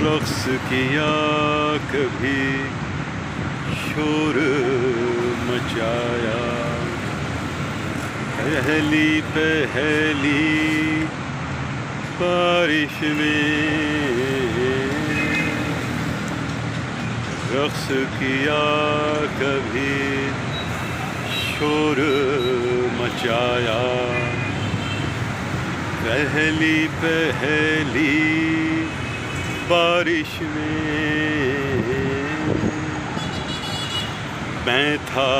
रक़्स किया कभी शोर मचाया, पहली पहली बारिश में रक़्स किया कभी शोर मचाया, पहली पहली बारिश में मैं था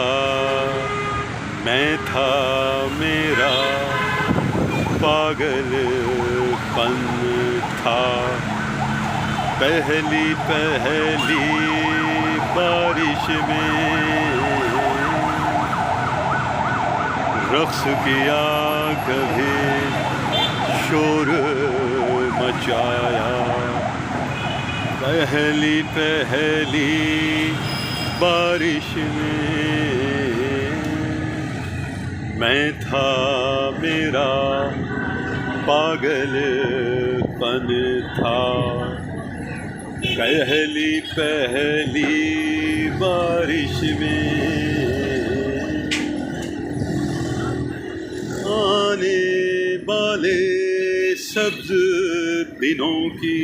मेरा पागलपन था, पहली पहली बारिश में रक़्स किया कभी शोर मचाया, पहली पहली बारिश में मैं था मेरा पागलपन था, पहली पहली बारिश में आने वाले सब्ज़ दिनों की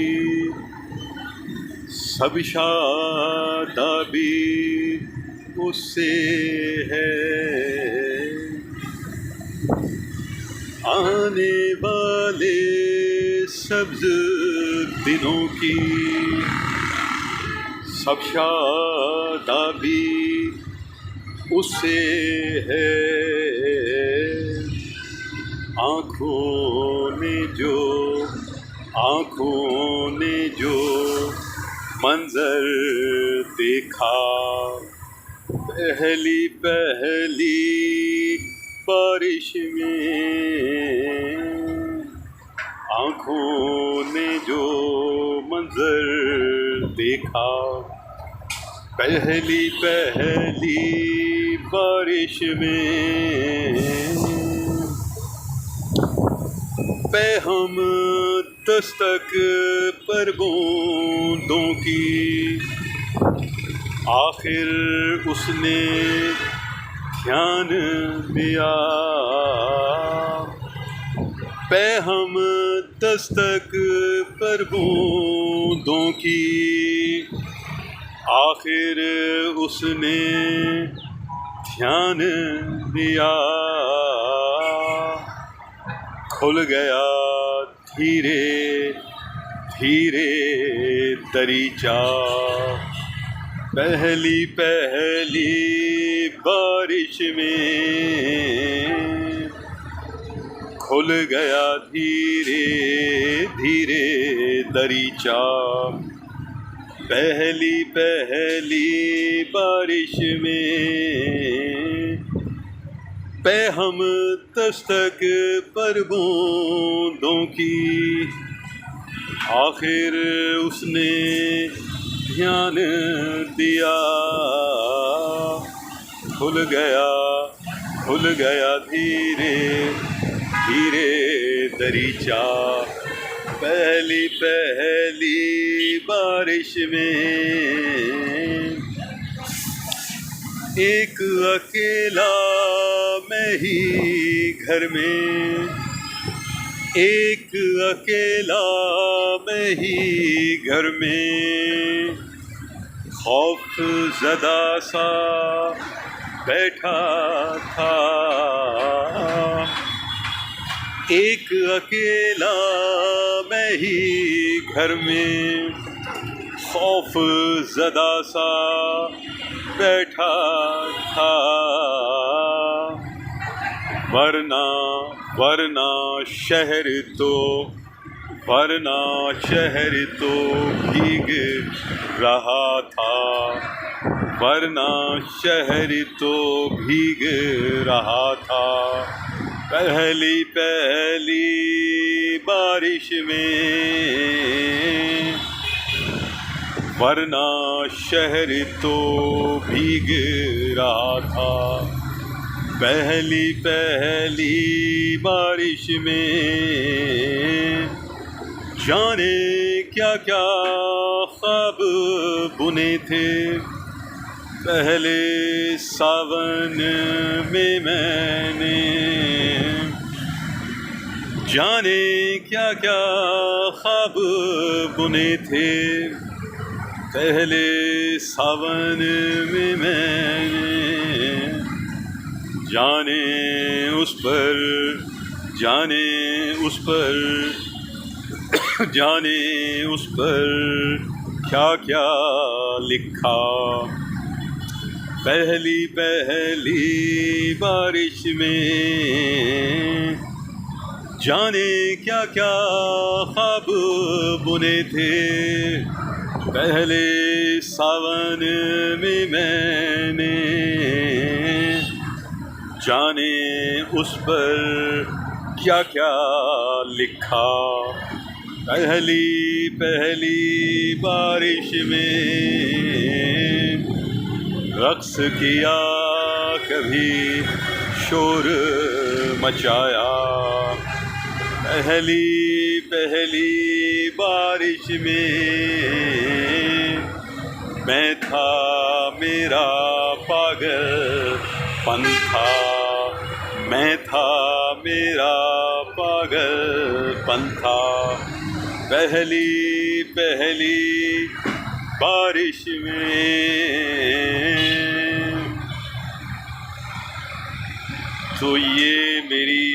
सब शादाबी उससे है, आने वाले सब्ज़ दिनों की सब शादाबी उससे है, आँखों ने जो मंज़र देखा पहली पहली बारिश में, आँखों ने जो मंज़र देखा पहली पहली बारिश में, पे हम दस्तक पर बूंदों की आखिर उसने ध्यान दिया, पे हम दस्तक पर बूंदों की आखिर उसने ध्यान दिया, खुल गया धीरे धीरे दरीचा पहली पहली बारिश में, खुल गया धीरे धीरे दरीचा पहली पहली बारिश में, पे हम दस्तक पर बूंदों की आखिर उसने ध्यान दिया, खुल गया धीरे धीरे दरीचा पहली पहली बारिश में, एक अकेला मैं ही घर में, एक अकेला मैं ही घर में खौफ ज़दा सा बैठा था, एक अकेला मैं ही घर में खौफ ज़दा सा बैठा था, वरना शहर तो भीग रहा था, वरना शहर तो भीग रहा था पहली पहली बारिश में, वरना शहर तो भीग रहा था पहली पहली बारिश में। जाने क्या क्या ख्वाब बुने थे पहले सावन में मैंने, जाने क्या क्या ख्वाब बुने थे पहले सावन में मैंने, जाने उस पर जाने उस पर क्या क्या लिखा, पहली पहली बारिश में, जाने क्या क्या ख्वाब बुने थे पहले सावन में मैंने, जाने उस पर क्या क्या लिखा, पहली पहली बारिश में रक्स किया कभी शोर मचाया, पहली पहली बारिश में मैं था मेरा पागलपन था, मैं था मेरा पागलपन था, पहली पहली बारिश में। तो ये मेरी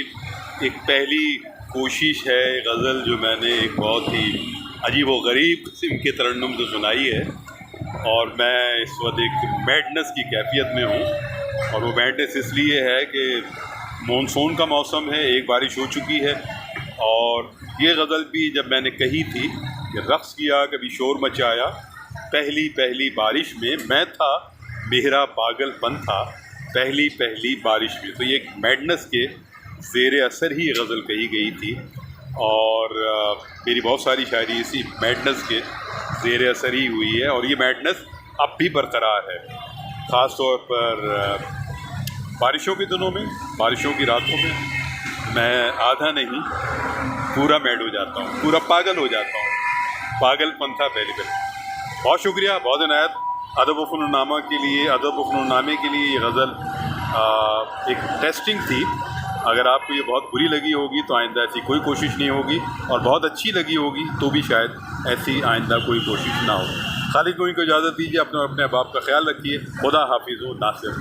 एक पहली कोशिश है गज़ल जो मैंने एक बहुत ही अजीब व गरीब किस्म के तरन्नुम से सुनाई है, और मैं इस वक्त एक मैडनेस की कैफियत में हूँ। और वो मैडनेस इसलिए है कि मानसून का मौसम है, एक बारिश हो चुकी है, और ये गज़ल भी जब मैंने कही थी कि रक़्स किया कभी शोर मचाया, पहली पहली बारिश में मैं था मेरा पागलपन था, पहली पहली बारिश में। तो ये एक मैडनेस के ज़ेर असर ही गज़ल कही गई थी, और मेरी बहुत सारी शायरी इसी मैडनेस के ज़ेर असर ही हुई है, और ये मैडनेस अब भी बरकरार है। ख़ास तौर पर बारिशों के दिनों में, बारिशों की रातों में मैं आधा नहीं पूरा मैड हो जाता हूँ, पूरा पागल हो जाता हूँ। पागलपन था पहले पहले। बहुत शुक्रिया, बहुत इनायत। अदब व फ़नून्नामा के लिए, अदब व फ़नून्नामे के लिए ये गज़ल एक टेस्टिंग थी। अगर आपको ये बहुत बुरी लगी होगी तो आइंदा ऐसी कोई कोशिश नहीं होगी, और बहुत अच्छी लगी होगी तो भी शायद ऐसी आइंदा कोई कोशिश ना हो। खालिद को इनको इजाज़त दीजिए। अपने अहबाब का ख्याल रखिए। खुदा हाफिज़। नासिर।